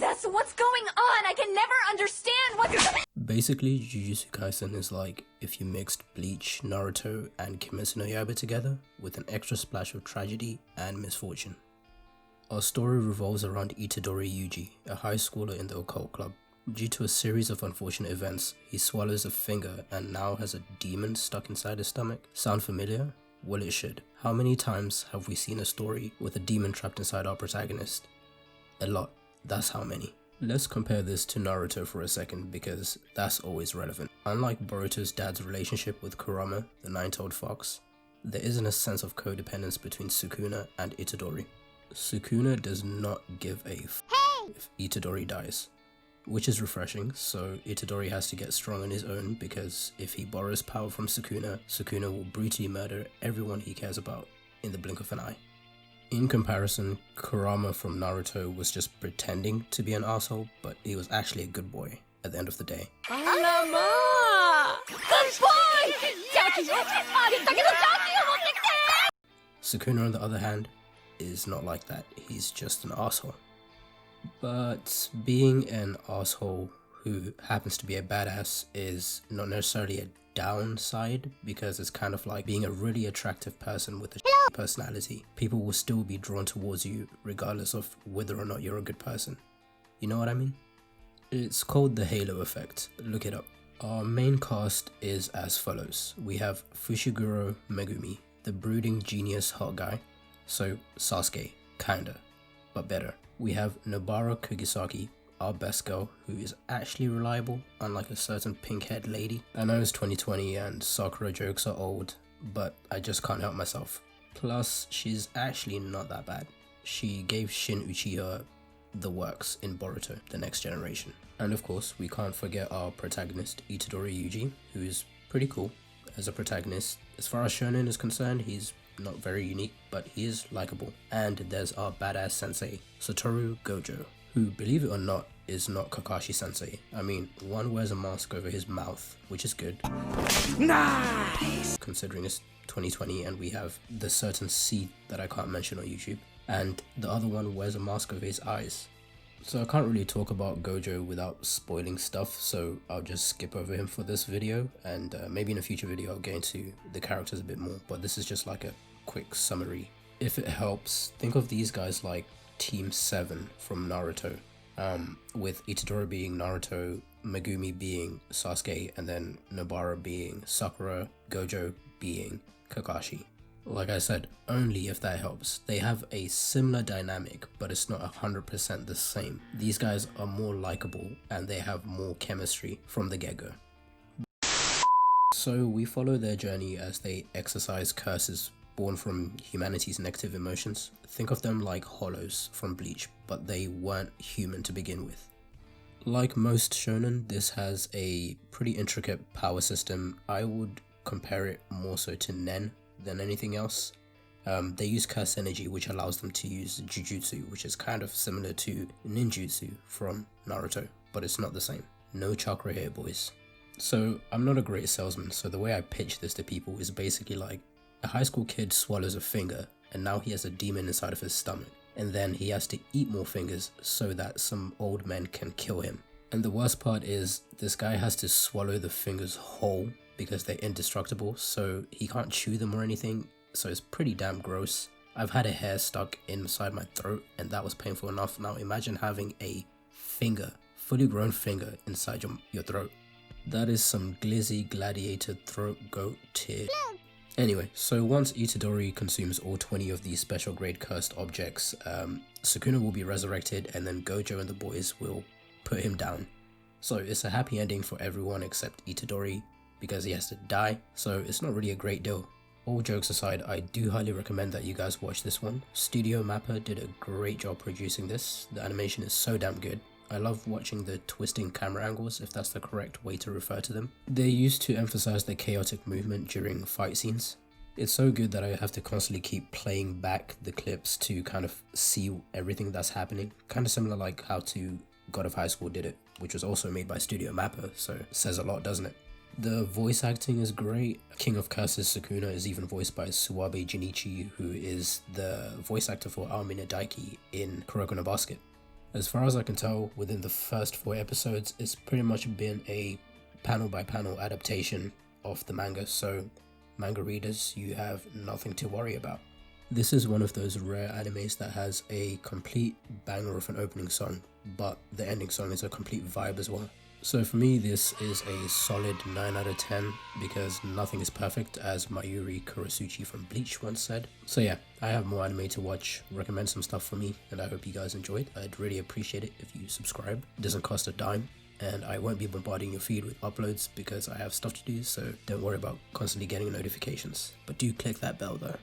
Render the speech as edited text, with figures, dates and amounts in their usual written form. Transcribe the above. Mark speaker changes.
Speaker 1: Jesus, what's going on? I can never understand what's...
Speaker 2: Basically, Jujutsu Kaisen is like if you mixed Bleach, Naruto, and Kimetsu no Yaiba together with an extra splash of tragedy and misfortune. Our story revolves around Itadori Yuji, a high schooler in the occult club. Due to a series of unfortunate events, he swallows a finger and now has a demon stuck inside his stomach. Sound familiar? Well, it should. How many times have we seen a story with a demon trapped inside our protagonist? A lot. That's how many. Let's compare this to Naruto for a second because that's always relevant. Unlike Boruto's dad's relationship with Kurama, the nine-tailed fox, there isn't a sense of codependence between Sukuna and Itadori. Sukuna does not give a f if Itadori dies, which is refreshing, so Itadori has to get strong on his own because if he borrows power from Sukuna, Sukuna will brutally murder everyone he cares about in the blink of an eye. In comparison, Kurama from Naruto was just pretending to be an asshole, but he was actually a good boy at the end of the day.
Speaker 1: Alama! Good boy!
Speaker 2: Sukuna, on the other hand, is not like that. He's just an asshole. But being an asshole who happens to be a badass is not necessarily a downside, because it's kind of like being a really attractive person with a personality. People will still be drawn towards you regardless of whether or not you're a good person. You know what I mean? It's called the halo effect. Look it up. Our main cast is as follows. We have Fushiguro Megumi, the brooding genius hot guy. So Sasuke, kinda, but better. We have Nobara Kugisaki, our best girl, who is actually reliable, unlike a certain pink-haired lady. I know it's 2020 and Sakura jokes are old, but I just can't help myself. Plus, she's actually not that bad. She gave Shin Uchiha the works in Boruto, The Next Generation. And of course, we can't forget our protagonist, Itadori Yuji, who is pretty cool as a protagonist. As far as shonen is concerned, he's not very unique, but he is likable. And there's our badass sensei, Satoru Gojo, who, believe it or not, is not Kakashi sensei. I mean, one wears a mask over his mouth, which is good. Nice! Considering it's 2020 and we have the certain seed that I can't mention on YouTube, and the other one wears a mask over his eyes. So I can't really talk about Gojo without spoiling stuff, so I'll just skip over him for this video, and maybe in a future video I'll get into the characters a bit more, but this is just like a quick summary. If it helps, think of these guys like Team 7 from Naruto, with Itadori being Naruto, Megumi being Sasuke, and then Nobara being Sakura, Gojo being Kakashi. Like I said, only if that helps. They have a similar dynamic, but it's not 100% the same. These guys are more likable and they have more chemistry from the get-go. So we follow their journey as they exercise curses born from humanity's negative emotions. Think of them like hollows from Bleach, but they weren't human to begin with. Like most shonen, this has a pretty intricate power system. I would compare it more so to Nen than anything else. They use curse energy, which allows them to use Jujutsu, which is kind of similar to ninjutsu from Naruto, but it's not the same. No chakra here, boys. So I'm not a great salesman, so the way I pitch this to people is basically like a high school kid swallows a finger and now he has a demon inside of his stomach, and then he has to eat more fingers so that some old men can kill him. And the worst part is this guy has to swallow the fingers whole because they're indestructible, so he can't chew them or anything, so it's pretty damn gross. I've had a hair stuck inside my throat and that was painful enough. Now imagine having a finger, fully grown finger inside your throat. That is some glizzy gladiator throat goat tear. Anyway, so once Itadori consumes all 20 of these special grade cursed objects, Sukuna will be resurrected and then Gojo and the boys will put him down. So it's a happy ending for everyone except Itadori, because he has to die, so it's not really a great deal. All jokes aside, I do highly recommend that you guys watch this one. Studio Mappa did a great job producing this. The animation is so damn good. I love watching the twisting camera angles, if that's the correct way to refer to them. They used to emphasize the chaotic movement during fight scenes. It's so good that I have to constantly keep playing back the clips to kind of see everything that's happening. Kind of similar like how to God of High School did it, which was also made by Studio Mappa, so it says a lot, doesn't it? The voice acting is great. King of Curses Sukuna is even voiced by Suwabe Junichi, who is the voice actor for Aomine Daiki in Kuroko no Basket. As far as I can tell, within the first 4 episodes, it's pretty much been a panel by panel adaptation of the manga, so manga readers, you have nothing to worry about. This is one of those rare animes that has a complete banger of an opening song, but the ending song is a complete vibe as well. So for me, this is a solid 9 out of 10 because nothing is perfect, as Mayuri Kurasuchi from Bleach once said. So yeah, I have more anime to watch, recommend some stuff for me, and I hope you guys enjoyed. I'd really appreciate it if you subscribe. It doesn't cost a dime, and I won't be bombarding your feed with uploads because I have stuff to do, so don't worry about constantly getting notifications. But do click that bell though.